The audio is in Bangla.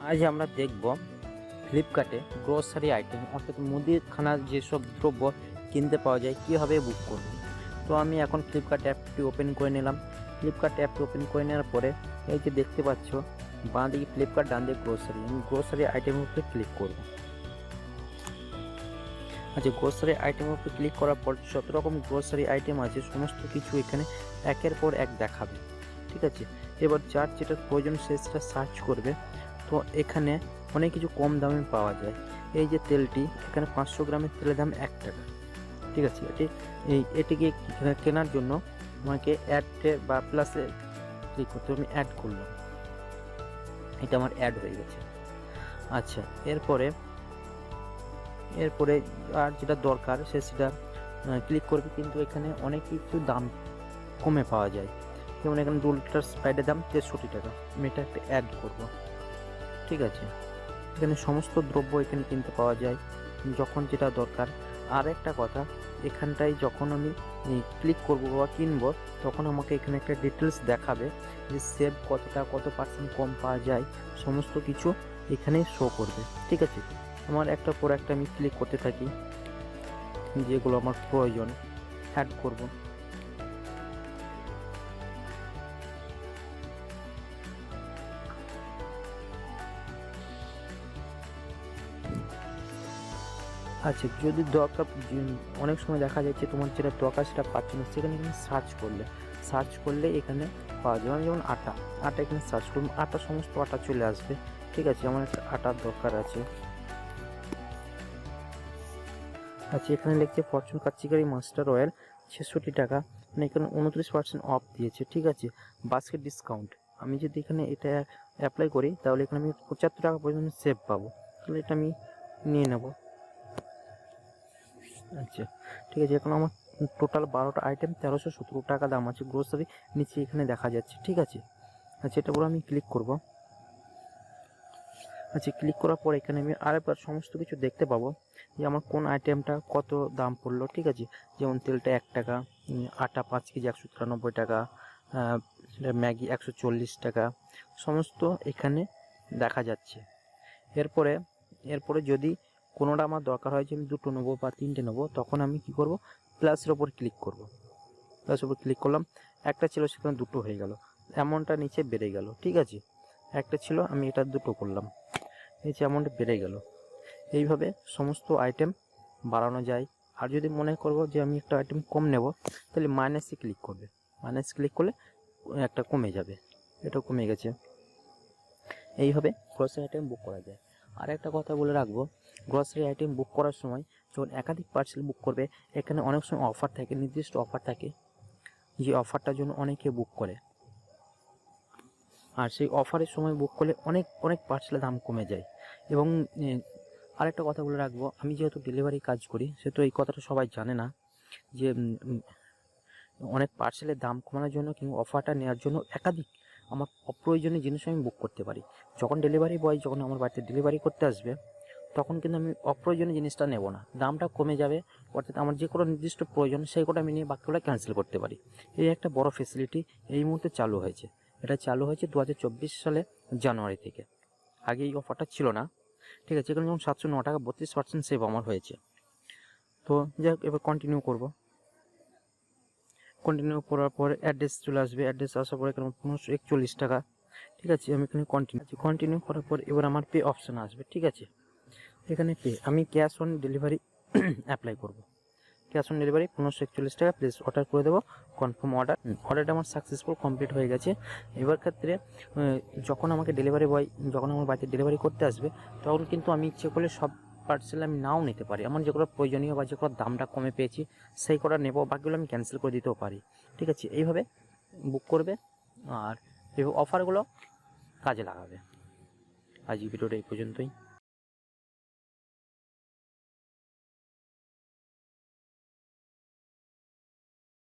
আজ আমরা দেখব ফ্লিপকার্টে গ্রোসারি আইটেম অর্থাৎ মুদিখানার যেসব দ্রব্য কিনতে পাওয়া যায় কীভাবে বুক করব। তো আমি এখন ফ্লিপকার্ট অ্যাপটি ওপেন করে নিলাম। ফ্লিপকার্ট অ্যাপটি ওপেন করে নেওয়ার পরে এই যে দেখতে পাচ্ছ বাঁ দিকে ফ্লিপকার্ট, ডান দিকে গ্রোসারি, আমি গ্রোসারি আইটেমের উপরে ক্লিক করব। আচ্ছা, গ্রোসারি আইটেমের উপরে ক্লিক করার পর যত রকম গ্রোসারি আইটেম আছে সমস্ত কিছু এখানে একের পর এক দেখাবে। ঠিক আছে, এবার যার যেটা প্রয়োজন সে সেটা সার্চ করবে। তো এখানে অনেক কিছু কম দামে পাওয়া যায়। এই যে তেলটি, এখানে 500 গ্রামের তেলের দাম 1 টাকা। ঠিক আছে, এটিকে কেনার জন্য আমাকে অ্যাডে বা প্লাসে ক্লিক করতে হবে। আমি অ্যাড করলাম, এটা আমার অ্যাড হয়ে গেছে। আচ্ছা, এরপরে আর যেটা দরকার সে সেটা ক্লিক করবে, কিন্তু এখানে অনেক কিছু দাম কমে পাওয়া যায়। যেমন এখানে 2 লিটার স্প্রাইটের দাম 63 টাকা, আমি এটা একটা অ্যাড করব। ঠিক আছে, এখানে সমস্ত দ্রব্য এখানে কিনতে পাওয়া যায় যখন যেটা দরকার। আর একটা কথা, এখানটায় যখন আমি ক্লিক করব বা কিনবো তখন আমাকে এখানে একটা ডিটেলস দেখাবে যে সেভ কতটা, কত % কম পাওয়া যায়, সমস্ত কিছু এখানেই শো করবে। ঠিক আছে, আমার একটা পর একটা আমি ক্লিক করতে থাকি, যেগুলো আমার প্রয়োজন অ্যাড করব। আচ্ছা, যদি দরকার, অনেক সময় দেখা যাচ্ছে তোমার যেটা দরকার সেটা পাচ্ছ না, সেখানে এখানে সার্চ করলে এখানে পাওয়া যাবে। যেমন আটা এখানে সার্চ করুন, সমস্ত আটা চলে আসবে। ঠিক আছে, আমার একটা আটার দরকার আছে। আচ্ছা, এখানে লিখছে ফরচুন কাচ্চিকারি মাস্টার অয়েল 66 টাকা, মানে এখানে 29% অফ দিয়েছে। ঠিক আছে, বাস্কেট ডিসকাউন্ট, আমি যদি এখানে এটা অ্যাপ্লাই করি তাহলে এখানে আমি 75 টাকা পর্যন্ত সেভ পাবো। তাহলে এটা আমি নিয়ে নেব। আচ্ছা, ঠিক আছে, এখন আমার টোটাল 12টা আইটেম 1317 টাকা দাম আছে। গ্রোসারি নিচে এখানে দেখা যাচ্ছে। ঠিক আছে, আচ্ছা, এটা পুরো আমি ক্লিক করব। আচ্ছা, ক্লিক করার পর এখানে আমি আরেকবার সমস্ত কিছু দেখতে পাবো যে আমার কোন আইটেমটা কত দাম পড়লো। ঠিক আছে, যেমন তেলটা 1 টাকা, আটা 5 কেজি 193 টাকা, ম্যাগি 140 টাকা, সমস্ত এখানে দেখা যাচ্ছে। এরপরে যদি কোনোটা আমার দরকার হয় যে আমি 2টো নেবো বা 3টে নেবো, তখন আমি কি করব, প্লাসের ওপর ক্লিক করব। প্লাসের ওপর ক্লিক করলাম, একটা ছিল সেখানে 2টো হয়ে গেল, অ্যামাউন্টটা নিচে বেড়ে গেল। ঠিক আছে, একটা ছিল আমি এটা 2টো করলাম, নিচে অ্যামাউন্ট বেড়ে গেল। এইভাবে সমস্ত আইটেম বাড়ানো যায়। আর যদি মনে করব যে আমি একটা আইটেম কম নেব, তাহলে মাইনাসে ক্লিক করবে। মাইনাস ক্লিক করলে একটা কমে যাবে, এটা কমে গেছে। এইভাবে গ্রসারি আইটেম বুক করা যায়। আর একটা কথা বলে রাখবো, গ্রসারি আইটেম বুক করার সময় যখন একাধিক পার্সেল বুক করবে, এখানে অনেক সময় অফার থাকে, নির্দিষ্ট অফার থাকে, যে অফারটার জন্য অনেকে বুক করে। আর সেই অফারের সময় বুক করলে অনেক পার্সেলের দাম কমে যায়। এবং আরেকটা কথা বলে রাখবো, আমি যেহেতু ডেলিভারি কাজ করি সেহেতু এই কথাটা সবাই জানে না যে অনেক পার্সেলের দাম কমানোর জন্য কিংবা অফারটা নেওয়ার জন্য একাধিক আমার অপ্রয়োজনীয় জিনিস আমি বুক করতে পারি। যখন ডেলিভারি বয় যখন আমার বাড়িতে ডেলিভারি করতে আসবে, তখন কিন্তু আমি অপ্রয়োজনীয় জিনিসটা নেব না, দামটা কমে যাবে। অর্থাৎ আমার যে কোনো নির্দিষ্ট প্রয়োজন সেইগুলো আমি নিয়ে বাকিগুলো ক্যান্সেল করতে পারি। এই একটা বড় ফেসিলিটি এই মুহূর্তে চালু হয়েছে। এটা চালু হয়েছে 2024 সালে জানুয়ারি থেকে, আগে এই অফারটা ছিল না। ঠিক আছে, এখানে যেমন 709 টাকা 32% সেভ আমার হয়েছে। তো যাই হোক, এবার কন্টিনিউ করব। কন্টিনিউ করার পর অ্যাড্রেস চলে আসবে, অ্যাড্রেস আসার পর এখানে 1541 টাকা। ঠিক আছে, আমি এখানে কন্টিনিউ করার পর এবার আমার পে অপশান আসবে। ঠিক আছে, এখানে পে, আমি ক্যাশ অন ডেলিভারি অ্যাপ্লাই করব। ক্যাশ অন ডেলিভারি 1541 টাকা, প্লিজ অর্ডার করে দেবো, কনফার্ম অর্ডারটা আমার সাকসেসফুল কমপ্লিট হয়ে গেছে। এবার ক্ষেত্রে যখন আমাকে ডেলিভারি বয় যখন আমার বাড়িতে ডেলিভারি করতে আসবে, তখন কিন্তু আমি ইচ্ছে করলে সব পার্সেল আমি নাও নিতে পারি। আমার যেগুলো প্রয়োজনীয় বা যেগুলো দামটা কমে পেয়েছি সেই কটা নেবো, বাকিগুলো আমি ক্যান্সেল করে দিতেও পারি। ঠিক আছে, এইভাবে বুক করবে আর এই অফারগুলো কাজে লাগাবে। আজ ভিডিওটা এই পর্যন্তই।